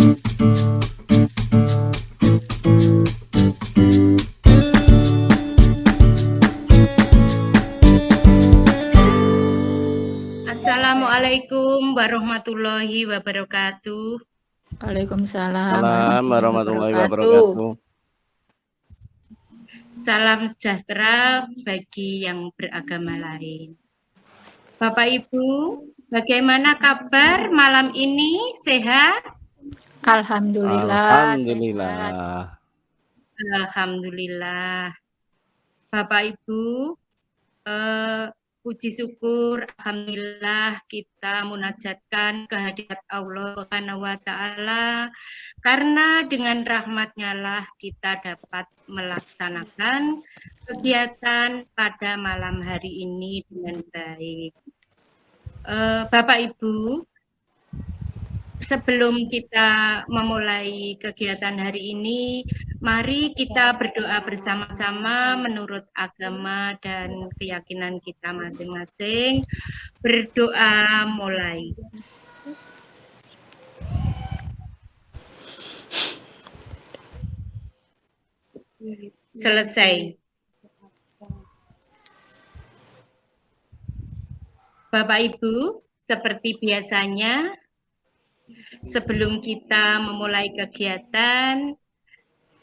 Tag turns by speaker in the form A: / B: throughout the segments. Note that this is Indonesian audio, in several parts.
A: Assalamualaikum warahmatullahi wabarakatuh.
B: Waalaikumsalam
C: Salam warahmatullahi
B: wabarakatuh.
C: wabarakatuh.
A: Salam sejahtera bagi yang beragama lain. Bapak Ibu, bagaimana kabar malam ini? Sehat?
B: Alhamdulillah.
C: Alhamdulillah.
A: Alhamdulillah. Bapak Ibu, puji syukur, alhamdulillah kita munajatkan kehadirat Allah Subhanahu wa Ta'ala, karena dengan rahmat-Nya lah kita dapat melaksanakan kegiatan pada malam hari ini dengan baik. Bapak Ibu, sebelum kita memulai kegiatan hari ini, mari kita berdoa bersama-sama menurut agama dan keyakinan kita masing-masing. Berdoa mulai. Selesai. Bapak Ibu, seperti biasanya, sebelum kita memulai kegiatan,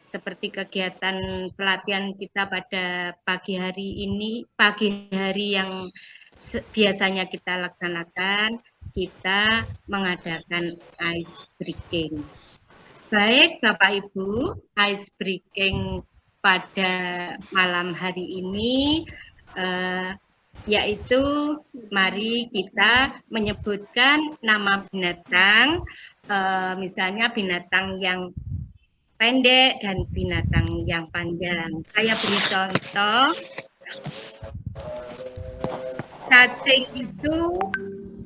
A: seperti kegiatan pelatihan kita pada pagi hari ini, pagi hari yang biasanya kita laksanakan, kita mengadakan ice breaking. Baik Bapak Ibu, ice breaking pada malam hari ini yaitu mari kita menyebutkan nama binatang, misalnya binatang yang pendek dan binatang yang panjang. Saya beri contoh, cacing itu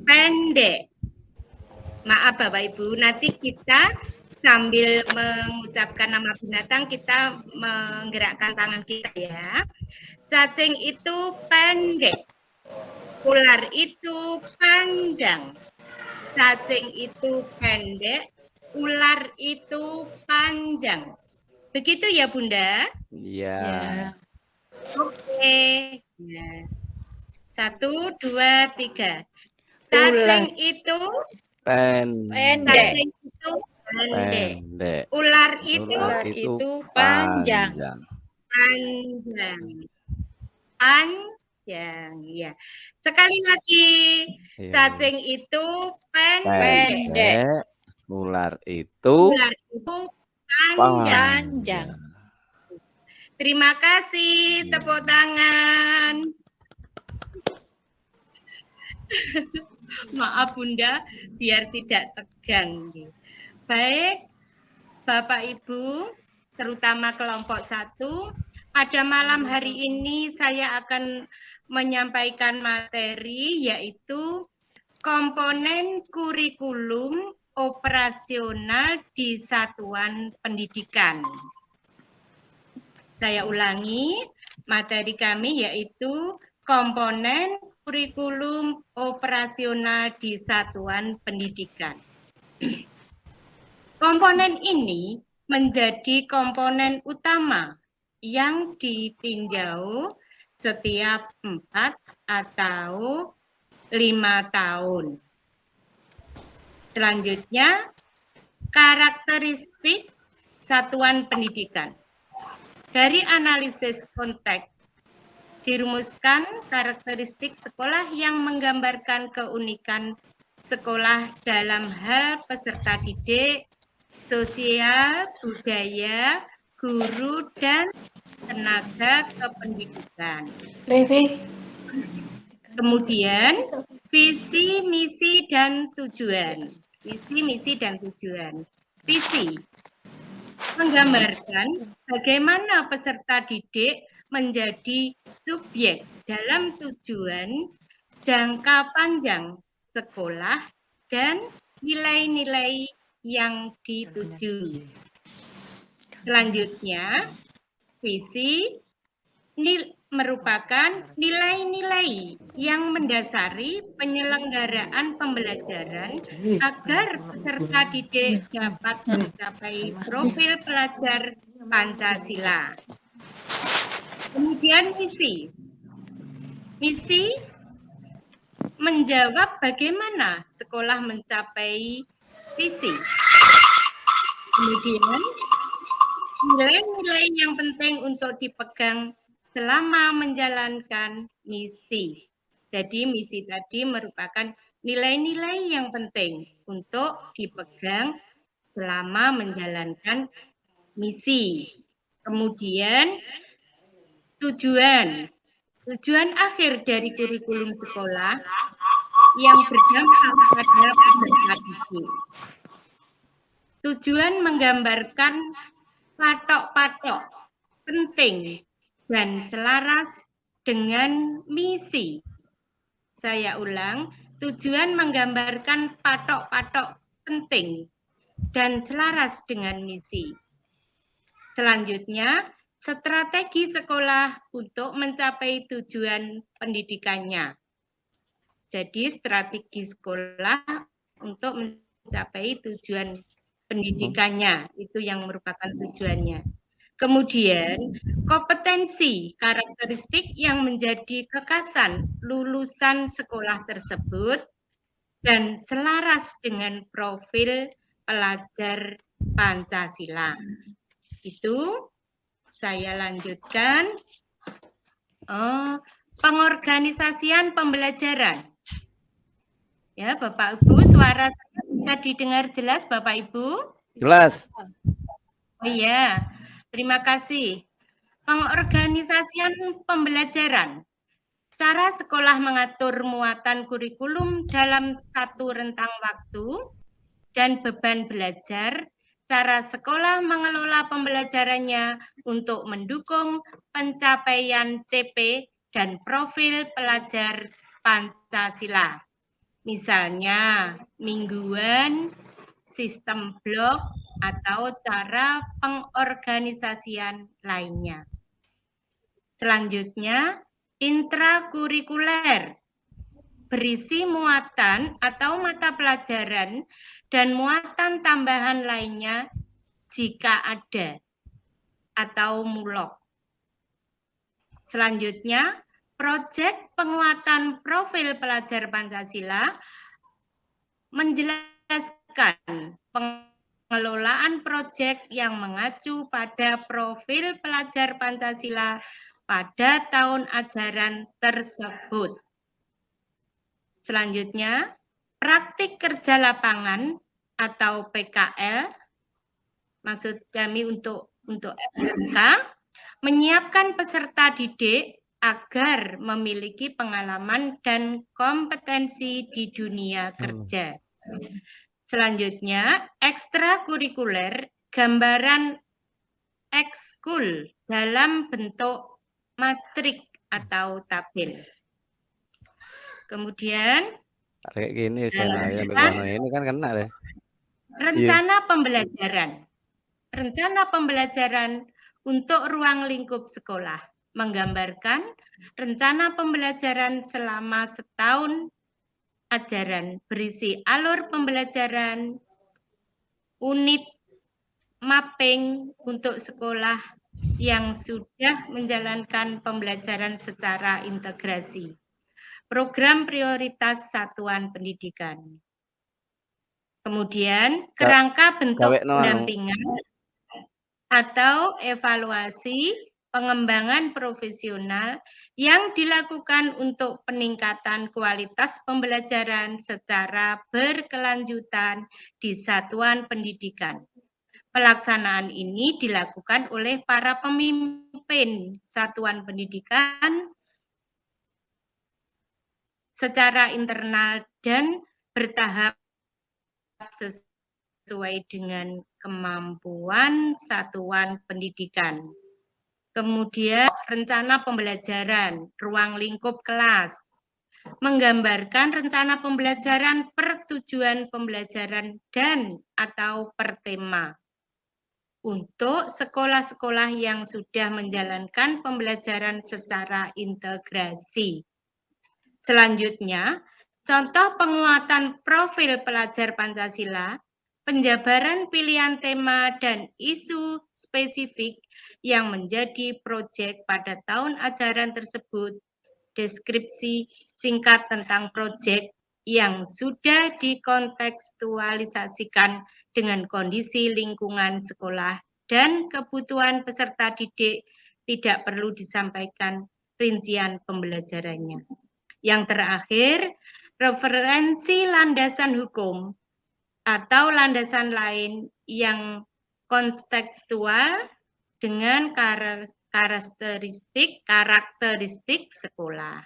A: pendek. Maaf Bapak Ibu, nanti kita sambil mengucapkan nama binatang, kita menggerakkan tangan kita ya. Cacing itu pendek, ular itu panjang. Cacing itu pendek, ular itu panjang. Begitu ya Bunda?
C: Iya.
A: Oke. Ya. 1, 2, 3. Cacing itu
C: pendek.
A: Cacing itu pendek. Ular itu
C: panjang.
A: Panjang, ya. Sekali lagi, cacing itu pendek.
C: Ular itu panjang.
A: Terima kasih, tepuk tangan. Maaf Bunda, biar tidak tegang. Baik, Bapak Ibu, terutama kelompok 1, pada malam hari ini saya akan menyampaikan materi yaitu komponen kurikulum operasional di satuan pendidikan. Saya ulangi, materi kami yaitu komponen kurikulum operasional di satuan pendidikan. Komponen ini menjadi komponen utama yang ditinjau setiap 4 atau 5 tahun. Selanjutnya, karakteristik satuan pendidikan. Dari analisis konteks, dirumuskan karakteristik sekolah yang menggambarkan keunikan sekolah dalam hal peserta didik, sosial, budaya, guru, dan tenaga kependidikan. Kemudian, visi, misi, dan tujuan. Visi, misi, dan tujuan. Visi menggambarkan bagaimana peserta didik menjadi subjek dalam tujuan jangka panjang sekolah dan nilai-nilai yang dituju. Selanjutnya, visi merupakan nilai-nilai yang mendasari penyelenggaraan pembelajaran agar peserta didik dapat mencapai profil pelajar Pancasila. Kemudian misi. Misi menjawab bagaimana sekolah mencapai visi. Kemudian nilai-nilai yang penting untuk dipegang selama menjalankan misi. Jadi misi tadi merupakan nilai-nilai yang penting untuk dipegang selama menjalankan misi. Kemudian tujuan. Tujuan akhir dari kurikulum sekolah yang berdampak pada peserta didik. Tujuan menggambarkan patok-patok penting dan selaras dengan misi. Saya ulang, tujuan menggambarkan patok-patok penting dan selaras dengan misi. Selanjutnya, strategi sekolah untuk mencapai tujuan pendidikannya. Jadi strategi sekolah untuk mencapai tujuan pendidikannya, itu yang merupakan tujuannya. Kemudian kompetensi, karakteristik yang menjadi kekhasan lulusan sekolah tersebut dan selaras dengan profil pelajar Pancasila. Itu saya lanjutkan. Pengorganisasian pembelajaran. Ya, Bapak Ibu, suara saya bisa didengar jelas, Bapak Ibu?
C: Jelas.
A: Oh iya, terima kasih. Pengorganisasian pembelajaran. Cara sekolah mengatur muatan kurikulum dalam satu rentang waktu dan beban belajar. Cara sekolah mengelola pembelajarannya untuk mendukung pencapaian CP dan profil pelajar Pancasila. Misalnya, mingguan, sistem blok, atau cara pengorganisasian lainnya. Selanjutnya, intrakurikuler. Berisi muatan atau mata pelajaran dan muatan tambahan lainnya jika ada, atau mulok. Selanjutnya, proyek penguatan profil pelajar Pancasila menjelaskan pengelolaan proyek yang mengacu pada profil pelajar Pancasila pada tahun ajaran tersebut. Selanjutnya, praktik kerja lapangan atau PKL, maksud kami untuk SMK, menyiapkan peserta didik agar memiliki pengalaman dan kompetensi di dunia kerja. Selanjutnya, ekstrakurikuler, gambaran ekskul dalam bentuk matrik atau tabel. Kemudian,
C: kayak gini ini kan kena deh.
A: Rencana pembelajaran. Rencana pembelajaran untuk ruang lingkup sekolah menggambarkan rencana pembelajaran selama setahun ajaran berisi alur pembelajaran, unit mapping untuk sekolah yang sudah menjalankan pembelajaran secara integrasi. Program prioritas satuan pendidikan. Kemudian kerangka bentuk pendampingan atau evaluasi pengembangan profesional yang dilakukan untuk peningkatan kualitas pembelajaran secara berkelanjutan di satuan pendidikan. Pelaksanaan ini dilakukan oleh para pemimpin satuan pendidikan secara internal dan bertahap sesuai dengan kemampuan satuan pendidikan. Kemudian rencana pembelajaran, ruang lingkup kelas, menggambarkan rencana pembelajaran per tujuan pembelajaran dan atau per tema. untuk sekolah-sekolah yang sudah menjalankan pembelajaran secara integrasi. Selanjutnya, contoh penguatan profil pelajar Pancasila, penjabaran pilihan tema dan isu spesifik yang menjadi proyek pada tahun ajaran tersebut, deskripsi singkat tentang proyek yang sudah dikontekstualisasikan dengan kondisi lingkungan sekolah dan kebutuhan peserta didik tidak perlu disampaikan rincian pembelajarannya. Yang terakhir, referensi landasan hukum atau landasan lain yang kontekstual dengan karakteristik sekolah.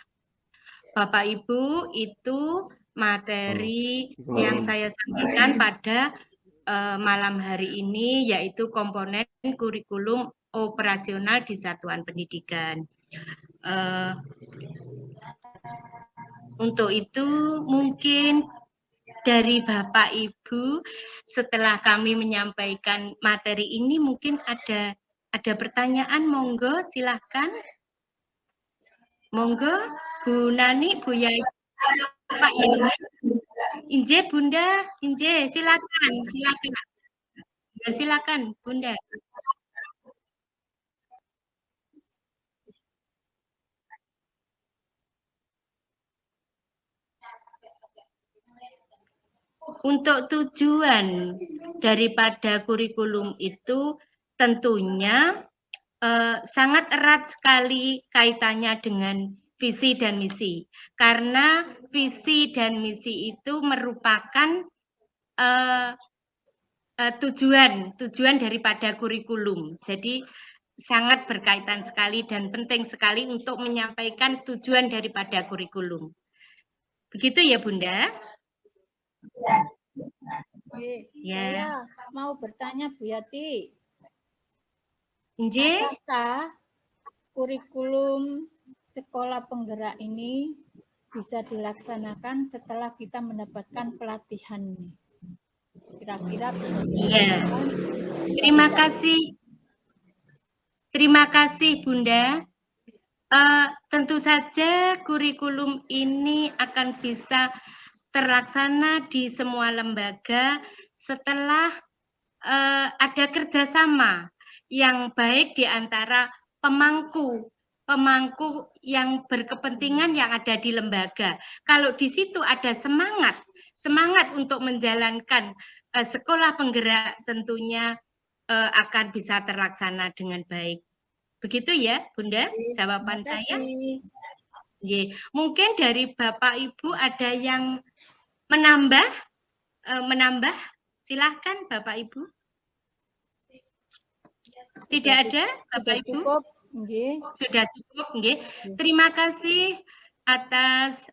A: Bapak Ibu, itu materi yang saya sampaikan pada malam hari ini, yaitu komponen kurikulum operasional di satuan pendidikan. Untuk itu mungkin dari Bapak Ibu setelah kami menyampaikan materi ini mungkin ada pertanyaan, monggo silahkan. Monggo Bu Nani, Bu Yai, Pak Ilman. Inje Bunda, Inje silakan. Ya, silakan Bunda. Untuk tujuan daripada kurikulum itu tentunya sangat erat sekali kaitannya dengan visi dan misi. Karena visi dan misi itu merupakan tujuan daripada kurikulum. Jadi sangat berkaitan sekali dan penting sekali untuk menyampaikan tujuan daripada kurikulum. Begitu ya Bunda?
D: Saya mau bertanya Bu Yati.
A: Inje?
D: Apakah kurikulum sekolah penggerak ini bisa dilaksanakan setelah kita mendapatkan pelatihan? Kira-kira bisa
A: Iya. Terima kasih Bunda. Tentu saja kurikulum ini akan bisa terlaksana di semua lembaga setelah ada kerjasama yang baik di antara pemangku yang berkepentingan yang ada di lembaga. Kalau di situ ada semangat untuk menjalankan sekolah penggerak, tentunya akan bisa terlaksana dengan baik. Begitu ya, Bunda, jawaban saya. Mungkin dari Bapak Ibu ada yang menambah, silahkan Bapak Ibu. Tidak ada, Bapak Ibu?
D: Cukup.
A: Sudah cukup, nggih. Terima kasih atas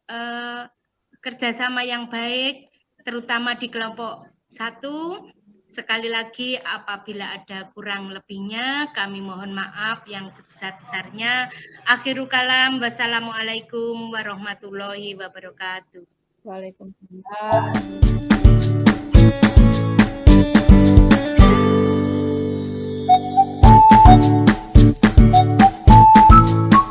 A: kerjasama yang baik, terutama di kelompok 1. Sekali lagi, apabila ada kurang lebihnya, kami mohon maaf yang sebesar-besarnya. Akhirul kalam, wassalamualaikum warahmatullahi wabarakatuh.
D: Waalaikumsalam.